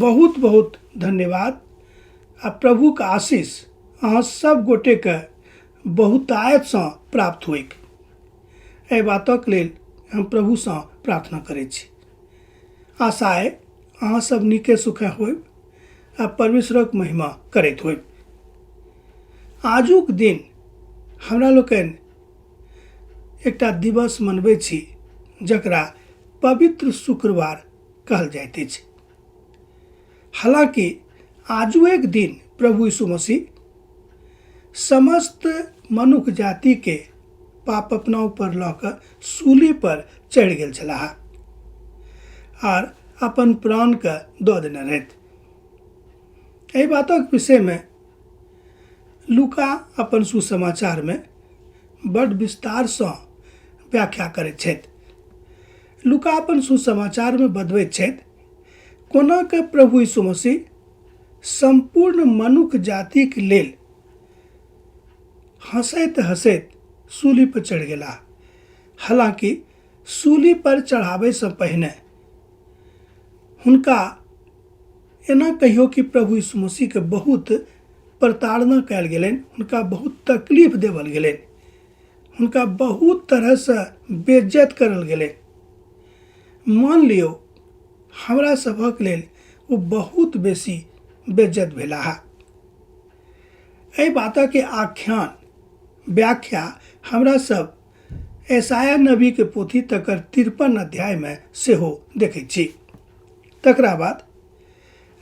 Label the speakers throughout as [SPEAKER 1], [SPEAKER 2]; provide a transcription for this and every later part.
[SPEAKER 1] बहुत बहुत धन्यवाद आ प्रभु के आशीष अहाँ सब गोटे के बहुतायत से प्राप्त होइक। एहि बातक लेल हम प्रभु से प्रार्थना करैत छी। आशा है अहाँ सब नीके सुखे होइब आ परमेश्वरक महिमा करैत होइब। आजुक दिन हमरा लोकनि एकटा दिवस मनबै छी जकरा पवित्र शुक्रवार कहल जाइत अछि। हालांकि आजू एक दिन प्रभु यीशु मसीह समस्त मनुष्य जाति के पाप अपना ऊपर लऽ कऽ सूली पर चढ़ि गेल छलाह और अपन प्राण के दऽ देने रहथि। एहि बातक विषय में लूका अपन सुसमाचार में बड़ विस्तार से व्याख्या करैत छथि। लूका अपन सुसमाचार में बतबैत छथि कोना के प्रभु यीशु मसीह संपूर्ण मनुष्य जाति के लेल हंसैत हंसैत सूली पर चढ़ गेला। हालांकि सूली पर चढ़ावे से पहिने हुनका एना कहियो कि प्रभु यीशु मसीह के बहुत प्रताड़ना कयल गेलनि, हुनका बहुत तकलीफ देवल गेलनि, हुनका बहुत तरह से बेइज्जत करल गेलनि। मान लियो हमरा सभक लेल वो बहुत बेसी बेइज्जत भेलाह। एहि बातक के आख्यान व्याख्या हमरा सब यशायाह नबी के पोथी तकर 53 अध्याय में सेहो देखैत छी। तकरा बाद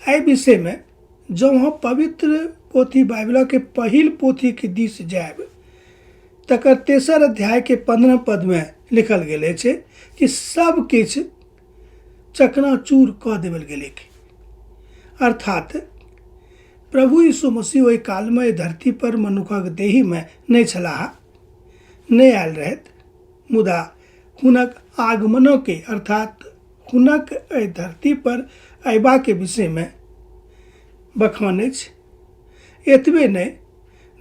[SPEAKER 1] एहि विषय में जँ हम पवित्र पोथी बाइबल के पहिल पोथी के दिस जायब तकर 3 अध्याय के 15 पद में लिखल गेल छै कि सब किछ चकनाचूर कऽ देवल गेलै। अर्थात प्रभु यीशु मसीह ओहि काल में धरती पर मनुखक देही में नहीं छलाह, नहीं आयल रहथि, मुदा हुनक आगमनों के अर्थात हुनक एहि धरती पर अयबा के विषय में बखान अछि। एतबे नहीं,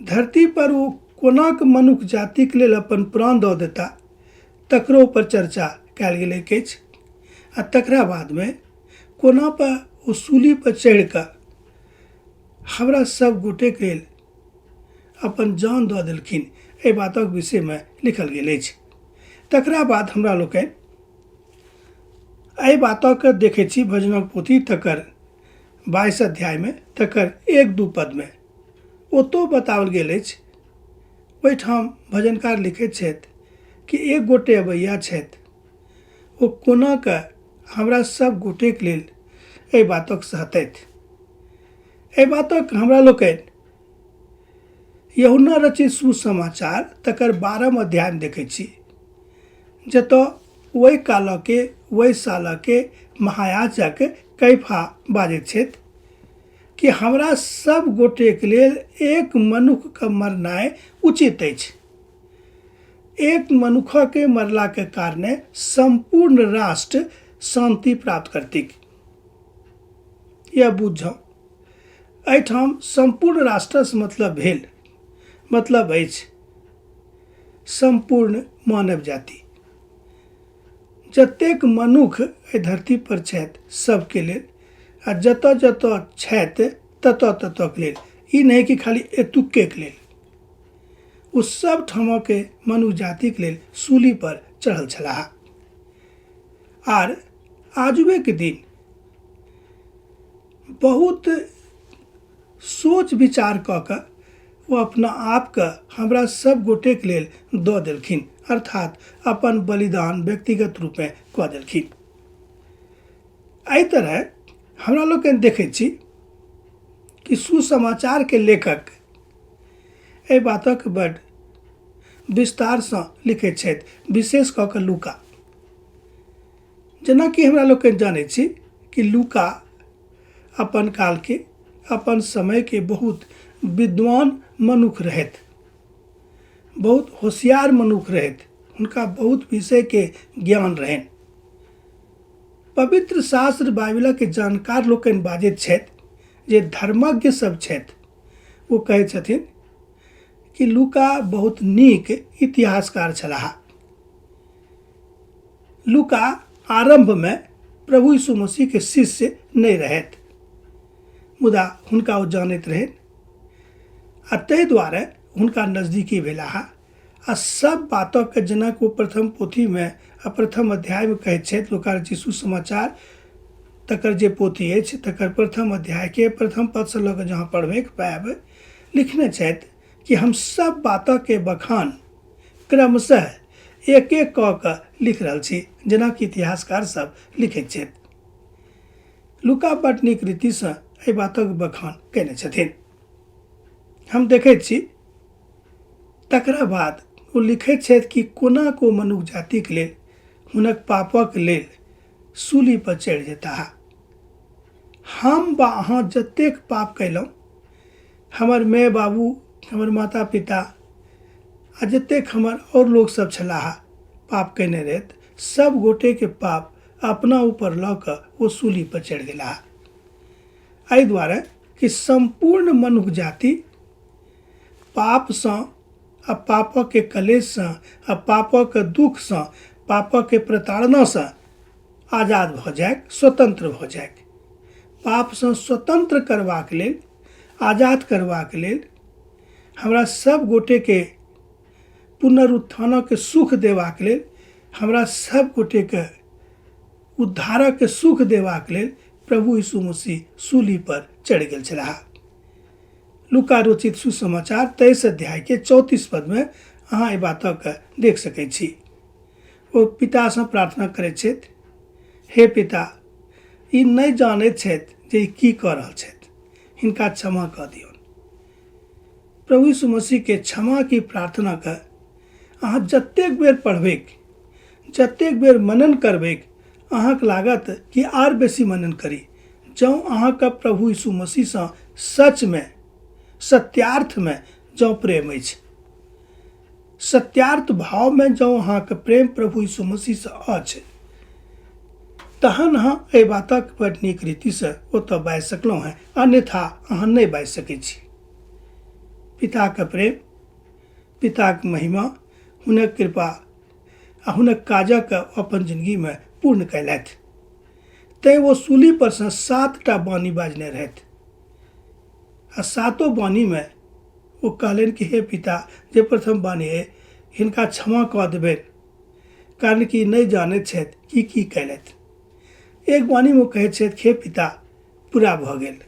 [SPEAKER 1] धरती पर वो कोना के मनुष्य जाति के लेल अपन प्राण दऽ देता तकरो पर चर्चा कयल गेल अछि। आ तकरा बाद में कोना पर वो सूली पर चढ़ि कऽ हमरा सब गोटे के लेल अपन जान दऽ देलखिन, एहि बातक विषय में लिखल गेल अछि। तकरा बाद हमरा लोकनि एहि बातक देखै छी भजनक पोथी तकर 22 अध्याय में तकर 1-2 पद में ओतो बताओल गेल अछि। ओहिठाम भजनकार लिखैत छथि कि एक गोटे अबैया छथि, ओ कोना के हमरा सब गोटे के लेल एहि बातक सहतथि। एहि बातक हमरा लोकनि यूहन्ना रचित सुसमाचार तकर 12 अध्याय में देखै छी, जतऽ ओहि काल के ओहि साल के महायाजक कैफा बाजैत छथि कि हमरा सब गोटे के लेल एक मनुष्य के मरनाइ उचित अछि। एक मनुष्य के मरला के कारणे संपूर्ण राष्ट्र शांति प्राप्त करतिक। यह बुझौ, एहिठाम संपूर्ण राष्ट्र से मतलब अछि संपूर्ण मानव जाति। जतेक मनुष्य एहि धरती पर छथि सबके लेल, आ जतऽ जतऽ छथि ततऽ ततऽ के लेल, ई नहीं कि खाली एतुक्के के लेल। ओ सब ठाम के मनुष्य जाति के लेल सूली पर चढ़ल छलाह। आर आजुए के दिन बहुत सोच विचार कऽ कऽ वो अपना आप के हमरा सब गोटे के लेल दऽ देलखिन, अर्थात अपन बलिदान व्यक्तिगत रूप में कऽ देलखिन। एहि तरह हमरा लोकनि देखैत छी कि सुसमाचार के लेखक एहि बातक बड़ विस्तार से लिखैत छथि, विशेष कऽ कऽ लूका। जेना कि हमरा लोकनि जानै छी कि लूका अपन काल के अपन समय के बहुत विद्वान मनुष्य रहथि, बहुत होशियार मनुष्य रहथि, हुनका बहुत विषय के ज्ञान रहनि। पवित्र शास्त्र बाइबल के जानकार लोकनि बाजैत छथि जे धर्मज्ञ सब छथि, वो कहै छथिन कि लूका बहुत नीक इतिहासकार छलाह। लूका आरंभ में प्रभु यीशु मसीह के शिष्य नहीं रहथि, मुदा हुनका ओ जानैत रहनि आ ताहि दुआरे हुनका नजदीकी भेलाह आ सब बातक जेना ओ प्रथम पोथीमे आ प्रथम अध्यायमे कहैत छथि लूका रचित सुसमाचार तकर जे पोथी अछि तकर प्रथम अध्यायके प्रथम पदसँ लऽ कऽ जहाँ पढ़बैके पायब लिखने छथि कि हम सब बातके बखान क्रमशः एक एक कऽ कऽ लिख रहल छी, जेनाकि इतिहासकार सब लिखैत छथि। लूका बड़ नीक रीतिसँ एहि बातक बखान कयने छथिन, हम देखैत छी। तकरा बाद ओ लिखैत छथि कि कोना को मनुष्य जातिक लेल हुनक पापक लेल सूली पर चढ़ि जेताह। हम बा अहाँ जतेक पाप कयलहुँ, हमर माय बाबू, हमर माता पिता आ जतेक हमर और लोग सब छलाह पाप कयने रहथि, सब गोटेके पाप अपना ऊपर लऽ कऽ ओ सूली पर चढ़ि गेलाह। एहि दुआरे कि संपूर्ण मनुष्य जाति पापसँ आ पापके कलेशसँ आ पापक दुखसँ पापके प्रताड़नासँ आजाद भऽ जायक, स्वतंत्र भऽ जायक। पापसँ स्वतंत्र करबाक लेल, आजाद करबाक लेल, हमरा सब गोटेके पुनरुत्थानक सुख देबाक लेल, हमरा सब गोटेके उद्धारक सुख देबाक लेल प्रभु यीशु मसीह सूली पर चढ़ि गेल छलाह। लूका रचित सुसमाचार 23 अध्यायके 34 पदमे अहाँ एहि बातक देख सकैत छी। ओ पितासँ प्रार्थना करैत छथि, हे पिता, ई नहि जानैत छथि जे ई की कऽ रहल छथि, हिनका क्षमा कऽ दियौन। प्रभु यीशु मसीहके क्षमा की प्रार्थनाके अहाँ जतेक बेर पढ़बै, जतेक बेर मनन करबै, अहाँके लागत कि आर बेसी मनन करी। जँ अहाँके प्रभु यीशु मसीहसँ सचमे सत्यार्थमे जँ प्रेम अछि, सत्यार्थ भावमे जँ अहाँके प्रेम प्रभु यीशु मसीहसँ अछि, तहन अहाँ एहि बातक बड़ नीक रीतिसँ ओतऽ बाजि सकलहुँ हेँ, अन्यथा अहाँ नहि बाजि सकै छी। पिताके प्रेम, पिताके महिमा, हुनक कृपा आ हुनक काजक अपन जिन्दगीमे पूर्ण कयलथि। तैँ ओ सूली परसँ 7टा बानी बाजने रहथि आ 7 बानीमे ओ कहलनि कि हे पिता, जे प्रथम बानी अइ हिनका क्षमा कऽ देबनि, कारण कि नहि जानैत छथि कि की कयलथि। एक बानीमे ओ कहैत छथि हे पिता, पूरा भऽ गेल।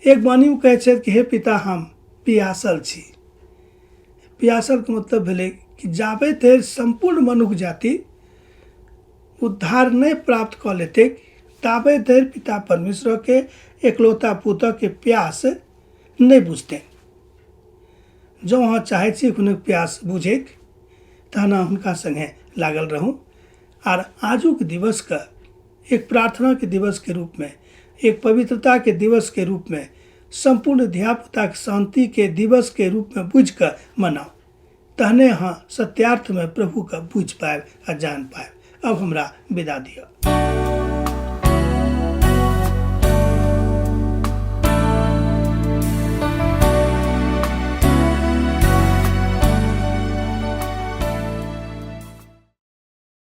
[SPEAKER 1] एक बानीमे कहैत छथि कि हे पिता, हम पियासल छी। पियासलके मतलब भेलै कि जाबे धरि संपूर्ण मनुष्य जाति उद्धार नहि प्राप्त कऽ लेतै, ताबे धरि पिता परमेश्वरके एकलौता पुत्रके प्यास नहि बुझतै। जँ अहाँ चाहै छी हुनक प्यास बुझैक, तहन हुनका सङ्गे लागल रहू आर आजुक दिवसके एक प्रार्थनाके दिवसके रूपमे, एक पवित्रताके दिवसके रूपमे, संपूर्ण धियापुताके शांतिके दिवसके रूपमे बुझि कऽ मनाउ। तहने अहाँ सत्यार्थमे प्रभुके बुझि पायब आ जान पायब। अब हमरा विदा दिअ।